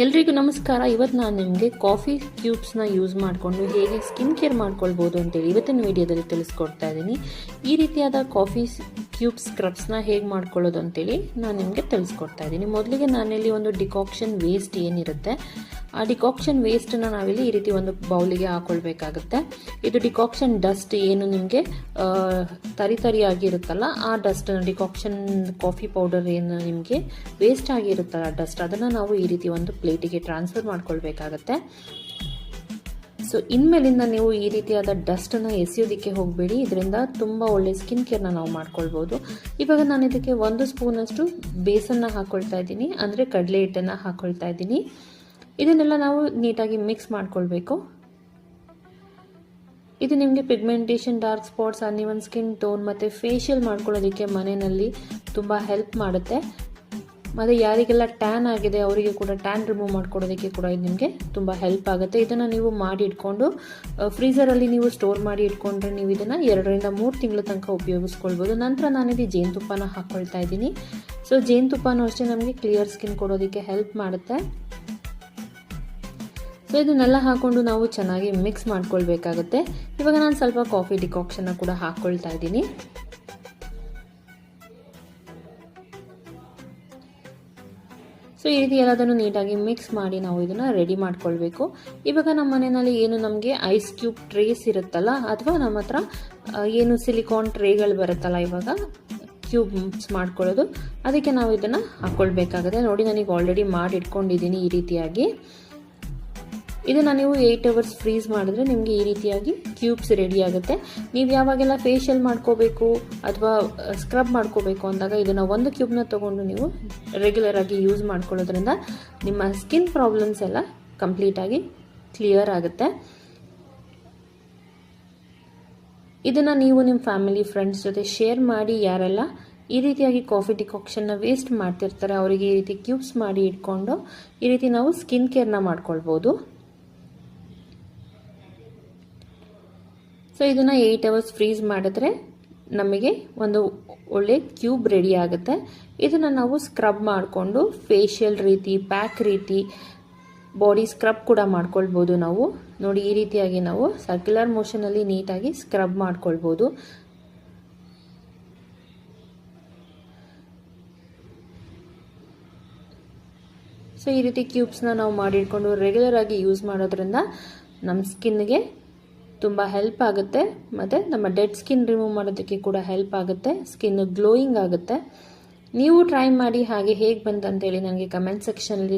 ಎಲ್ರಿಗೂ ನಮಸ್ಕಾರ. ಇವತ್ತು ನಾನು ನಿಮಗೆ ಕಾಫಿ ಕ್ಯೂಬ್ಸ್ನ ಯೂಸ್ ಮಾಡಿಕೊಂಡು ಹೇಗೆ ಸ್ಕಿನ್ ಕೇರ್ ಮಾಡ್ಕೊಳ್ಬೋದು ಅಂತೇಳಿ ಇವತ್ತಿನ ವಿಡಿಯೋದಲ್ಲಿ ತಿಳಿಸ್ಕೊಡ್ತಾ ಇದ್ದೀನಿ. ಈ ರೀತಿಯಾದ ಕಾಫಿ ಕ್ಯೂಬ್ ಸ್ಕ್ರಬ್ಸ್ನ ಹೇಗೆ ಮಾಡ್ಕೊಳ್ಳೋದು ಅಂತೇಳಿ ನಾನು ನಿಮಗೆ ತಿಳಿಸ್ಕೊಡ್ತಾ ಇದ್ದೀನಿ. ಮೊದಲಿಗೆ ನಾನಿಲ್ಲಿ ಒಂದು ಡಿಕಾಕ್ಷನ್ ವೇಸ್ಟ್ ಏನಿರುತ್ತೆ ಆ ಡಿಕಾಕ್ಷನ್ ವೇಸ್ಟನ್ನು ನಾವಿಲ್ಲಿ ಈ ರೀತಿ ಒಂದು ಬೌಲಿಗೆ ಹಾಕೊಳ್ಬೇಕಾಗುತ್ತೆ. ಇದು ಡಿಕಾಕ್ಷನ್ ಡಸ್ಟ್ ಏನು ನಿಮಗೆ ತರಿಯಾಗಿರುತ್ತಲ್ಲ ಆ ಡಸ್ಟನ್ನು, ಡಿಕಾಕ್ಷನ್ ಕಾಫಿ ಪೌಡರ್ ಏನು ನಿಮಗೆ ವೇಸ್ಟ್ ಆಗಿರುತ್ತಲ್ಲ ಡಸ್ಟ್, ಅದನ್ನು ನಾವು ಈ ರೀತಿ ಒಂದು ಪ್ಲೇಟಿಗೆ ಟ್ರಾನ್ಸ್ಫರ್ ಮಾಡ್ಕೊಳ್ಬೇಕಾಗತ್ತೆ. ಸೊ ಇನ್ಮೇಲಿಂದ ನೀವು ಈ ರೀತಿಯಾದ ಡಸ್ಟನ್ನು ಎಸೆಯೋದಕ್ಕೆ ಹೋಗಬೇಡಿ. ಇದರಿಂದ ತುಂಬ ಒಳ್ಳೆ ಸ್ಕಿನ್ ಕೇರ್ನ ನಾವು ಮಾಡ್ಕೊಳ್ಬೋದು. ಇವಾಗ ನಾನು ಇದಕ್ಕೆ 1 ಸ್ಪೂನಷ್ಟು ಬೇಸನ್ನ ಹಾಕ್ಕೊಳ್ತಾ ಇದ್ದೀನಿ, ಅಂದರೆ ಕಡಲೆ ಹಿಟ್ಟನ್ನು ಹಾಕ್ಕೊಳ್ತಾ ಇದ್ದೀನಿ. ಇದನ್ನೆಲ್ಲ ನಾವು ನೀಟಾಗಿ ಮಿಕ್ಸ್ ಮಾಡ್ಕೊಳ್ಬೇಕು. ಇದು ನಿಮಗೆ pigmentation, dark spots, uneven skin tone ಮತ್ತು ಫೇಶಿಯಲ್ ಮಾಡ್ಕೊಳ್ಳೋದಕ್ಕೆ ಮನೆಯಲ್ಲಿ ತುಂಬ ಹೆಲ್ಪ್ ಮಾಡುತ್ತೆ. ಮತ್ತು ಯಾರಿಗೆಲ್ಲ ಟ್ಯಾನ್ ಆಗಿದೆ ಅವರಿಗೆ ಕೂಡ ಟ್ಯಾನ್ ರಿಮೂವ್ ಮಾಡ್ಕೊಡೋದಕ್ಕೆ ಕೂಡ ಇದು ನಿಮಗೆ ತುಂಬ ಹೆಲ್ಪ್ ಆಗುತ್ತೆ. ಇದನ್ನು ನೀವು ಮಾಡಿ ಇಟ್ಕೊಂಡು ಫ್ರೀಝರಲ್ಲಿ ನೀವು ಸ್ಟೋರ್ ಮಾಡಿ ಇಟ್ಕೊಂಡ್ರೆ ನೀವು ಇದನ್ನು 2 ರಿಂದ 3 ತಿಂಗಳ ತನಕ ಉಪಯೋಗಿಸ್ಕೊಳ್ಬೋದು. ನಂತರ ನಾನಿಲ್ಲಿ ಜೇನುತುಪ್ಪನ ಹಾಕ್ಕೊಳ್ತಾ ಇದ್ದೀನಿ. ಸೊ ಜೇನುತುಪ್ಪನೂ ಅಷ್ಟೇ ನಮಗೆ ಕ್ಲಿಯರ್ ಸ್ಕಿನ್ ಕೊಡೋದಕ್ಕೆ ಹೆಲ್ಪ್ ಮಾಡುತ್ತೆ. ಸೊ ಇದನ್ನೆಲ್ಲ ಹಾಕ್ಕೊಂಡು ನಾವು ಚೆನ್ನಾಗಿ ಮಿಕ್ಸ್ ಮಾಡ್ಕೊಳ್ಬೇಕಾಗತ್ತೆ. ಇವಾಗ ನಾನು ಸ್ವಲ್ಪ ಕಾಫಿ ಡಿಕಾಕ್ಷನ್ನ ಕೂಡ ಹಾಕ್ಕೊಳ್ತಾ ಇದ್ದೀನಿ. ಸೊ ಈ ರೀತಿ ಎಲ್ಲದನ್ನು ನೀಟಾಗಿ ಮಿಕ್ಸ್ ಮಾಡಿ ನಾವು ಇದನ್ನು ರೆಡಿ ಮಾಡ್ಕೊಳ್ಬೇಕು. ಇವಾಗ ನಮ್ಮ ಮನೆಯಲ್ಲಿ ಏನು ನಮಗೆ ಐಸ್ ಕ್ಯೂಬ್ ಟ್ರೇಸ್ ಇರುತ್ತಲ್ಲ, ಅಥವಾ ನಮ್ಮ ಹತ್ರ ಏನು ಸಿಲಿಕಾನ್ ಟ್ರೇಗಳು ಬರುತ್ತಲ್ಲ ಇವಾಗ ಕ್ಯೂಬ್ಸ್ ಮಾಡ್ಕೊಳ್ಳೋದು, ಅದಕ್ಕೆ ನಾವು ಇದನ್ನು ಹಾಕ್ಕೊಳ್ಬೇಕಾಗುತ್ತೆ. ನೋಡಿ, ನನಗೆ ಆಲ್ರೆಡಿ ಮಾಡಿ ಇಟ್ಕೊಂಡಿದ್ದೀನಿ ಈ ರೀತಿಯಾಗಿ. ಇದನ್ನು ನೀವು 8 ಅವರ್ಸ್ ಫ್ರೀಸ್ ಮಾಡಿದ್ರೆ ನಿಮಗೆ ಈ ರೀತಿಯಾಗಿ ಕ್ಯೂಬ್ಸ್ ರೆಡಿ ಆಗುತ್ತೆ. ನೀವು ಯಾವಾಗೆಲ್ಲ ಫೇಶಿಯಲ್ ಮಾಡ್ಕೋಬೇಕು ಅಥವಾ ಸ್ಕ್ರಬ್ ಮಾಡ್ಕೋಬೇಕು ಅಂದಾಗ ಇದನ್ನು 1 ಕ್ಯೂಬ್ನ ತೊಗೊಂಡು ನೀವು ರೆಗ್ಯುಲರ್ ಆಗಿ ಯೂಸ್ ಮಾಡ್ಕೊಳ್ಳೋದ್ರಿಂದ ನಿಮ್ಮ ಸ್ಕಿನ್ ಪ್ರಾಬ್ಲಮ್ಸ್ ಎಲ್ಲ ಕಂಪ್ಲೀಟಾಗಿ ಕ್ಲಿಯರ್ ಆಗುತ್ತೆ. ಇದನ್ನು ನೀವು ನಿಮ್ಮ ಫ್ಯಾಮಿಲಿ ಫ್ರೆಂಡ್ಸ್ ಜೊತೆ ಶೇರ್ ಮಾಡಿ. ಯಾರೆಲ್ಲ ಈ ರೀತಿಯಾಗಿ ಕಾಫಿ ಡಿಕಾಕ್ಷನ್ನ ವೇಸ್ಟ್ ಮಾಡ್ತಿರ್ತಾರೆ ಅವರಿಗೆ ಈ ರೀತಿ ಕ್ಯೂಬ್ಸ್ ಮಾಡಿ ಇಟ್ಕೊಂಡು ಈ ರೀತಿ ನಾವು ಸ್ಕಿನ್ ಕೇರ್ನ ಮಾಡ್ಕೊಳ್ಬೋದು. ಸೊ ಇದನ್ನು 8 ಅವರ್ಸ್ ಫ್ರೀಸ್ ಮಾಡಿದ್ರೆ ನಮಗೆ ಒಂದು ಒಳ್ಳೆ ಕ್ಯೂಬ್ ರೆಡಿ ಆಗುತ್ತೆ. ಇದನ್ನು ನಾವು ಸ್ಕ್ರಬ್ ಮಾಡಿಕೊಂಡು ಫೇಶಿಯಲ್ ರೀತಿ, ಪ್ಯಾಕ್ ರೀತಿ, ಬಾಡಿ ಸ್ಕ್ರಬ್ ಕೂಡ ಮಾಡ್ಕೊಳ್ಬೋದು. ನಾವು ನೋಡಿ ಈ ರೀತಿಯಾಗಿ ನಾವು ಸರ್ಕ್ಯುಲರ್ ಮೋಷನಲ್ಲಿ ನೀಟಾಗಿ ಸ್ಕ್ರಬ್ ಮಾಡ್ಕೊಳ್ಬೋದು. ಸೊ ಈ ರೀತಿ ಕ್ಯೂಬ್ಸ್ನ ನಾವು ಮಾಡಿಟ್ಕೊಂಡು ರೆಗ್ಯುಲರ್ ಆಗಿ ಯೂಸ್ ಮಾಡೋದ್ರಿಂದ ನಮ್ಮ ಸ್ಕಿನ್ಗೆ ತುಂಬ ಹೆಲ್ಪ್ ಆಗುತ್ತೆ. ಮತ್ತು ನಮ್ಮ ಡೆಡ್ ಸ್ಕಿನ್ ರಿಮೂವ್ ಮಾಡೋದಕ್ಕೆ ಕೂಡ ಹೆಲ್ಪ್ ಆಗುತ್ತೆ. ಸ್ಕಿನ್ ಗ್ಲೋಯಿಂಗ್ ಆಗುತ್ತೆ. ನೀವು ಟ್ರೈ ಮಾಡಿ, ಹಾಗೆ ಹೇಗೆ ಬಂತಂತೇಳಿ ನನಗೆ ಕಮೆಂಟ್ ಸೆಕ್ಷನಲ್ಲಿ